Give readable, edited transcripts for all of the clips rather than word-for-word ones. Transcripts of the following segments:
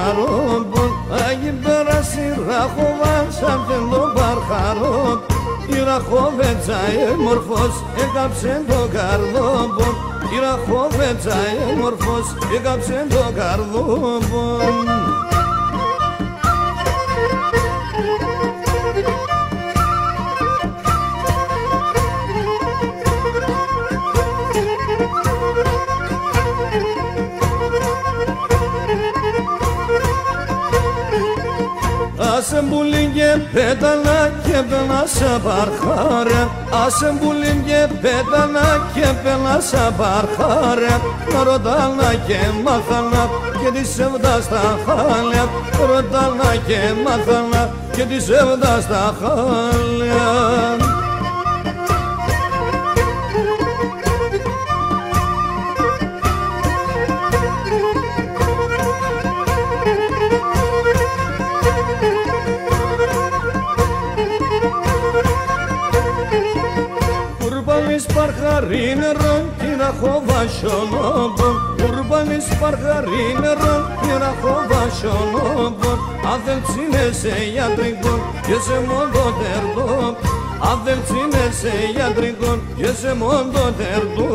παρχαρό. Άγι πέρασε ραχοβάν σαν και το παρχαρό. Η ραχοβέτσα μορφός έκαψε το καρδόπο. Η ραχοβέτσα μορφός έκαψε το καρδόπο. Άσε μπουλήν και πέταλα και πέλασα παρχάρε. Άσε μπουλήν και πέταλα και πέλασα παρχάρε. Ρωτάλα και μάθαλα και τη σεβδά στα χάλια. Ρωτάλα και μάθαλα και τη σεβδά στα χάλια. Κουρμπάνης παρχαρί νερό κι ραχοβασιονόπο. Κουρμπάνης παρχαρί νερό κι ραχοβασιονόπο. Αδελτσίνε σε ιατρικό και σε μοντοτερδό. Αδελτσίνε σε ιατρικό και σε μοντοτερδό.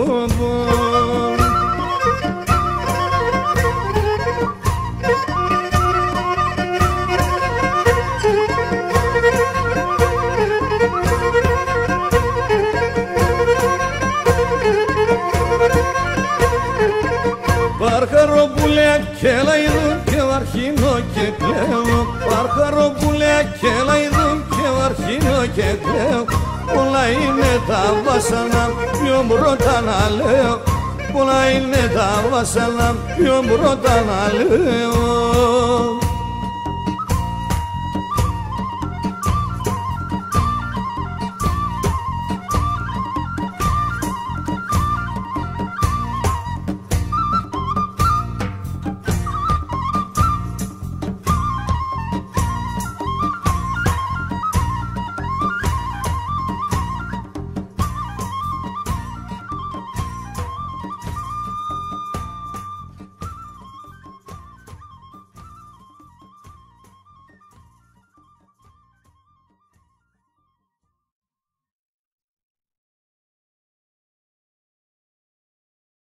Παρχαροπούλια και λαϊδούν και βαρχίνο και κλαίω. Παρχαροπούλια και λαϊδούν και βαρχίνο και κλαίω. Πολλά είναι τα βάσανα, πιο πρώτα να λέω. Πολλά είναι τα βάσανα, πιο πρώτα να λέω.